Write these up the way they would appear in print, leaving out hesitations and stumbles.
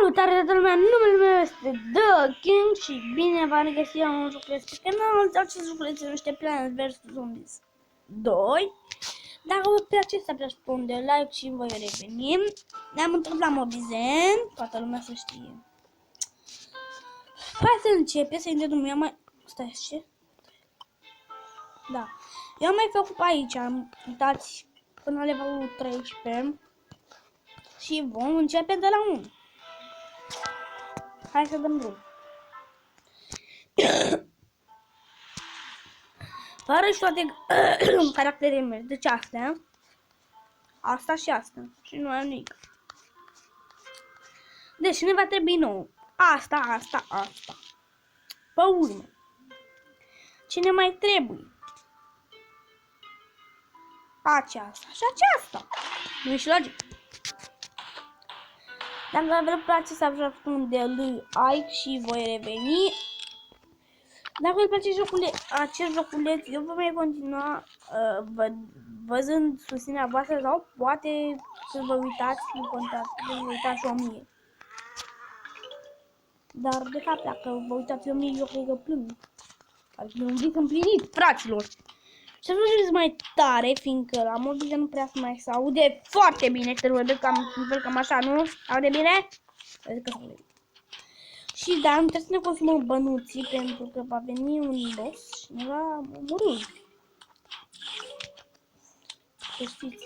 Salutare toată lumea, numele meu este The King și bine v-am regăsit la un joculeț pe canal. Acest joculeț se numește Plants vs Zombies 2. Dacă vă place să apăsați pe un de like și voi reveni. Ne-am întors la Mobizen, toată lumea să știe. Hai să începem, să intrăm. Eu mai... Stai, ce? Da. Eu am mai făcut aici, uitați, până la levelul 13. Și vom începe de la 1. Hai să dăm drum. Fără și toate caracterele mele. Deci astea. Asta și asta. Și nu am nimic. Deci ne va trebui nou. Asta. Pe urmă. Ce ne mai trebuie? Aceasta și aceasta. Nu e și logic. Dacă vă place să apăsați un de like și voi reveni. Dacă vă place acest joculeț, eu vă voi continua văzând susținerea voastră sau poate să vă uitați, nu contați, să vă uitați și 1000. Dar de fapt dacă vă uitați 1000, eu cred că plâng. Adică e un vis împlinit, fraților. Să vă mai tare, fiindcă la mobil nu prea se mai se aude foarte bine. Trebuie cam așa, nu? Aude bine? Zic că se aude. Și da, nu trebuie să ne consumăm bănuții pentru că va veni un boss și ne va omorî. Să știți.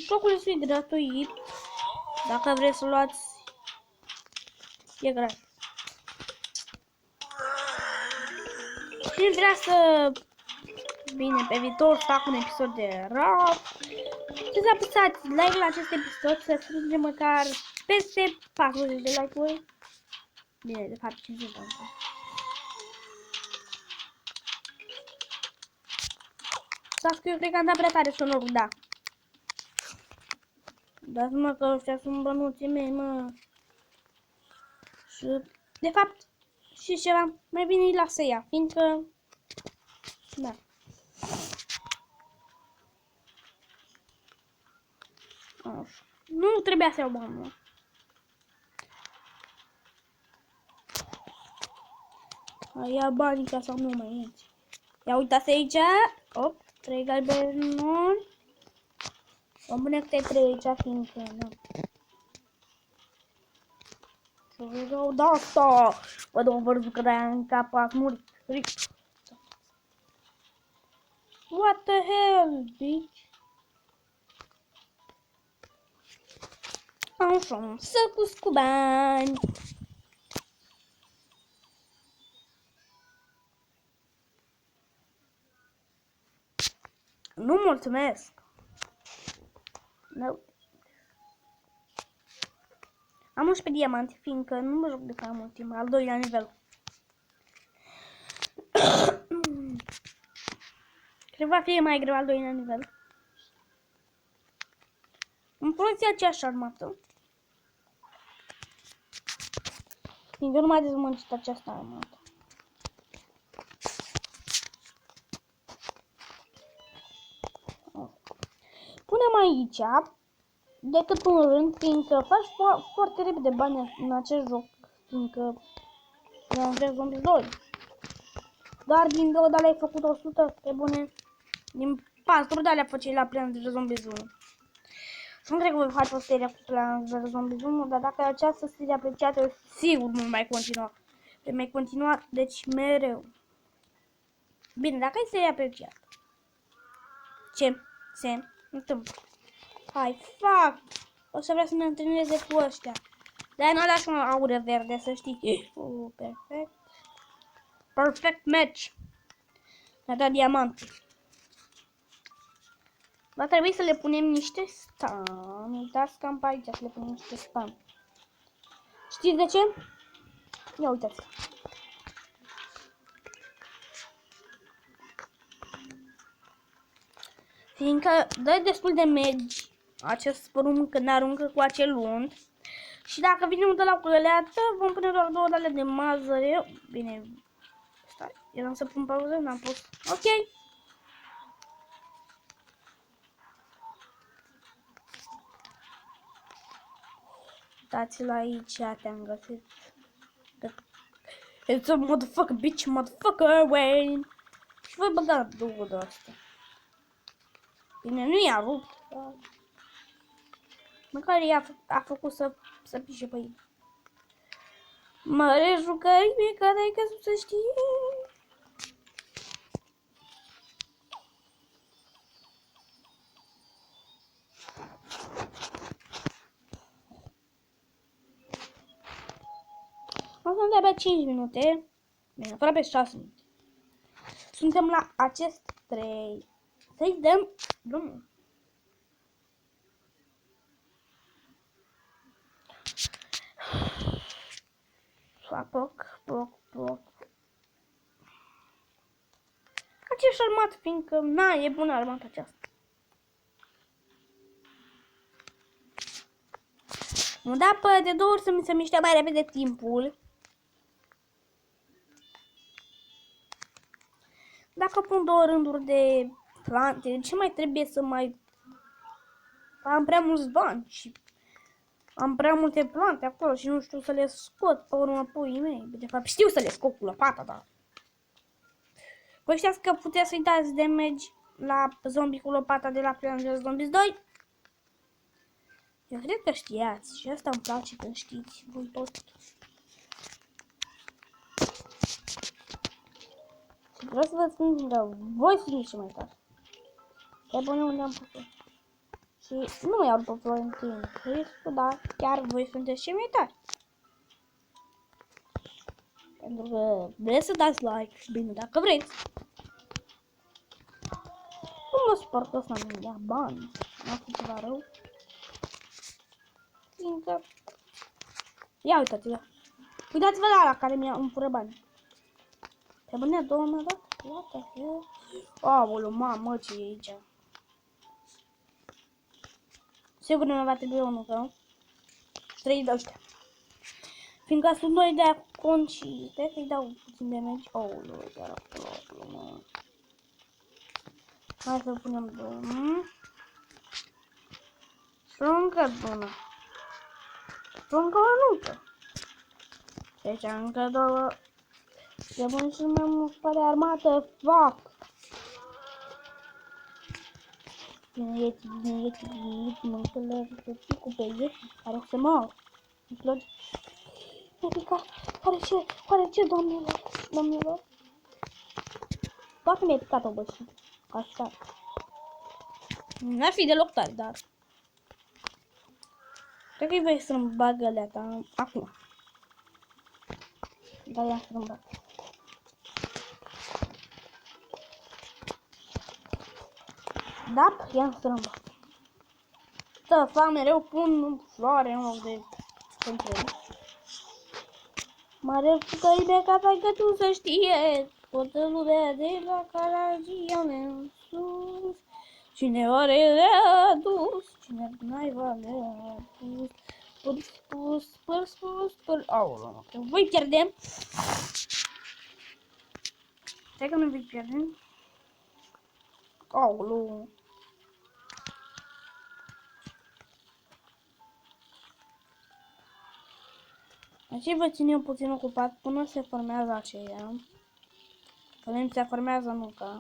Jocul este gratuit. Dacă vreți să luați, e gratis. Și vrea să... Bine, pe viitor să fac un episod de rap. Și să apăsați like la acest episod, să strângem măcar peste 40 de like-uri. Bine, de fapt 50 de like-uri. Stați că eu cred că am dat prea tare sonorul, da. Dați-mă că ăștia sunt bănuții mei, mă. Și, de fapt, și ceva, mai bine îi lasă ea, fiindcă... Da. Așa. Nu trebuia să iau bani, mă. Ia banii ca să nu mai intri. Ia uitați aici. Op, 3 galbenuri. Vom pune câte 3 aici, fiindcă, nu. Să vreau de asta. Văd o vărzut de-aia în cap, ați murit. What the hell, bitch? Așa, săcus cu bani. Nu mulțumesc. No. Am 11 diamante, fiindcă nu mă joc de prea mult timp, al 2-lea nivel. Cred că va fi mai greu al 2-lea nivel. Îmi folosi aceeași armată. Fiindcă nu m-a dezmâncit această armată. Punem aici, decât un rând, fiindcă faci foarte repede bani în acest joc, fiindcă am vrea Zombies 2. Dar din 2 de alea ai făcut 100, pe bune, din 4 de alea făceai la Plants vs Zombies 1. Și nu cred că voi face o serie cu Plants vs Zombies 1, dar dacă această serie apreciată, sigur nu mai continua. Vei mai continua, deci mereu. Bine, dacă ai serie apreciată. Ce se întâmplă? Hai, fac! O să vrea să ne întâlneze cu ăștia. Dar nu lași o aură verde, să știi. Perfect. Perfect match. Mi-a dat diamante. Va trebui să le punem niște stun. Uitați cam pe aici să le punem niște stun. Știți de ce? Ia uitați. Fiindcă dă destul de mergi acest spărum când aruncă cu acel unt. Și dacă vine de la culeată, vom pune doar 2 dale de mazăre. Bine, stai, eram să pun pauză, n-am pus. Ok. Uitați-l aici, te-am găsit. It's a motherfucker, bitch, motherfucker, Wayne. Și voi băga două de astea. Bine, nu i-a rupt, dar... Măcar a făcut să pișe pe ei. Mare jucărie care ai căzut să știe. Acum de-abia 5 minute. Bine, aproape 6 minute. Suntem la acest 3. Să-i dăm drumul. Poc. Aceeași armată, fiindcă, na, e bună armata aceasta. Nu da pe de 2 ori să mi se miște mai repede timpul. Dacă pun 2 rânduri de plante, de ce mai trebuie să mai... Am prea mulți bani și am prea multe plante acolo și nu știu să le scot pe urmă puii mei. De fapt știu să le scot cu lopata, dar... Voi știați că puteți să-i dați damage la zombie cu lopata de la Plants vs Zombies 2? Eu cred că știați și asta îmi place când știți voi tot. Vreau să vă spun că voi sunteți și mai tare. Pe bune unde am pus-o. Și nu mai iau după Florentin Cristu, dar chiar voi sunteți și mai tare. Pentru că vreți să dați like, bine, dacă vreți. Nu mă supăr că ăsta nu ia bani. N-a fost ceva rău. Fiindcă... Ia uitați-vă. Uitați-vă la ala care îmi fură bani. Pe bune, 2 mi-a dat? What the hell? Aoleu, mamă, ce e aici? Sigur nu va trebui unul, că? 3 de ăștia. Fiindcă sunt 2 de acum și stai să-i dau puțin de meci. Aoleu, chiar acolo. Hai să punem 2. Și încă 1. Și încă o nucă. Deci încă 2. Se pun și mai mult de armată. Fuck! Bine, Yeti, mâncălă, să picu pe Yeti, care o să mor. Îmi picat. Oare ce, domnilor? Poate mi-ai picat obășit. Așa. N-ar fi deloc tare, dar... Cred că-i voi să-mi bag alea ta acum. Da, ia să-mi bag. Da, ia să-mi bag. Să fac mereu pun floare în loc de control. Mare jucării de casa că tu să știe. Toată lumea de la Caragia în sus. Cine oare le-a adus? Cine naiba le-a adus? Spăr. Aoleu, că voi pierdem. Stai că nu voi pierdem. Aoleu. Aici vă țin eu puțin ocupat până se formează aceea. Până se formează nuca.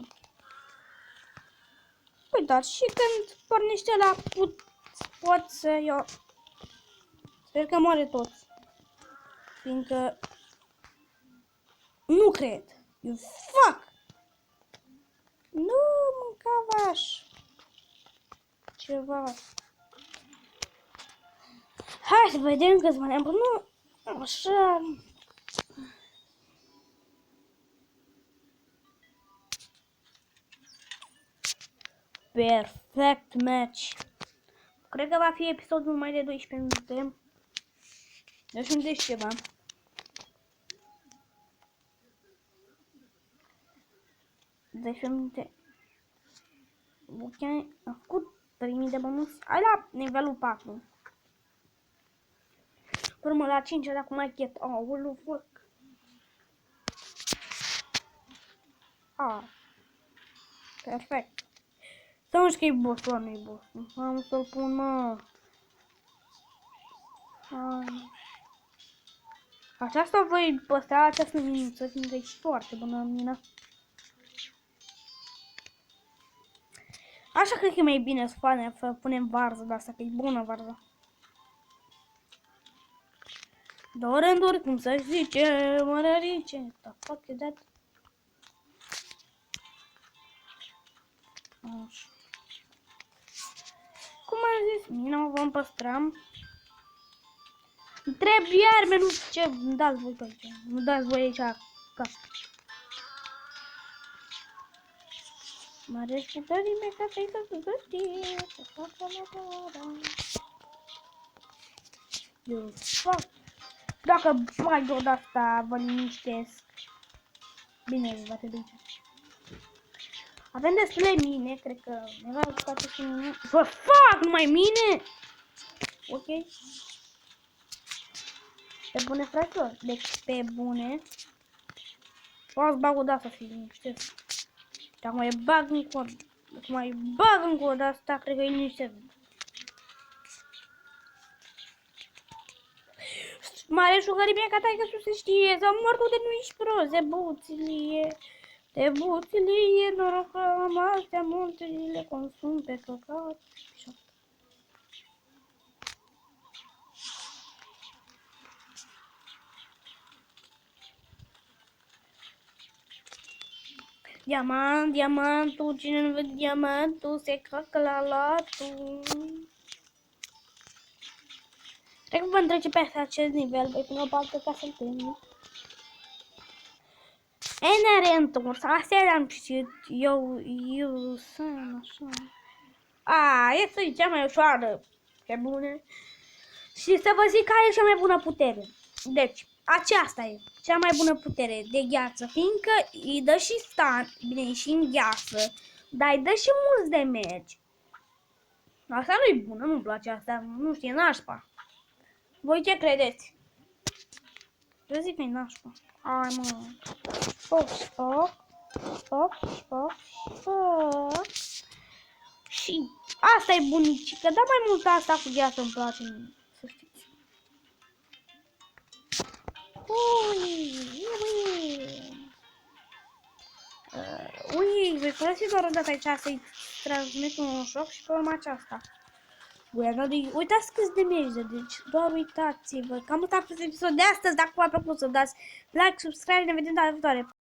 Păi dar și când pornește la pot să eu... Sper că moare toți. Fiindcă... Nu cred. You fuck! Nu mânca vaș. Ceva. Hai să vedem câți mai am. Nu, așa... Perfect match. Cred că va fi episodul mai de 12 minute. Deci unde ceva. Deci minute. Ok, am făcut 3000 de bonus. Hai la nivelul 4. Urmă la 5 ori acum mai chet. Aoleu, fuck. Perfect. Să nu știu că e boss, nu e boss. Am să-l pun, mă. Aceasta voi păstra această minuță, fiindcă e foarte bună mina. Așa cred că e mai bine să punem varză de asta, că e bună varză. Două rânduri, cum să zice, mărărice. The fuck is that? Așa. Cum am zis, mina o vom păstra. Trebuie arme, nu știu ce, nu dați voi pe aici, nu dați voi aici acasă. Mare așteptării mei ca să-i să știe, să facă la eu fac. Dacă mai dor asta, vă liniștesc. Bine, va trebui aici. Avem destule mine, cred că ne va face și mine. Bă, fac, numai mine! Ok. Pe bune, fraților, deci pe bune. O să bag o dată să fii liniștesc. Dacă mai bag încă o dată, cred că e liniștesc. Mare șugării mea ca taică să se știe, s-a mort de nu ești prost, de buțilie, noroc că am astea multe, le consum pe căcat. Diamantul, cine nu vede diamantul, se cacă la latul. Cred că vom trece pe acest nivel, voi pune o baltă ca să-l termin. Ne-a reîntors, astea am citit, eu sunt așa. Este cea mai ușoară, pe bune. Și să vă zic care e cea mai bună putere. Deci, aceasta e cea mai bună putere de gheață, fiindcă îi dă și stun, bine, e și în gheață, dar îi dă și mulți de mergi. Asta nu e bună, nu-mi place asta, nu știu, e nașpa. Voi ce credeți? Eu zic că e nașpa. Hai, mă. Spoc. Și asta e bunicică, dar mai mult asta cu gheață îmi place mie, să știți. Voi folosi doar o dată aici să-i transmit un șoc și pe urma aceasta. Uitați câți de merge, deci doar uitați-vă. Cam atât a fost episodul de astăzi, dacă v-a plăcut să dați like, subscribe, ne vedem data viitoare.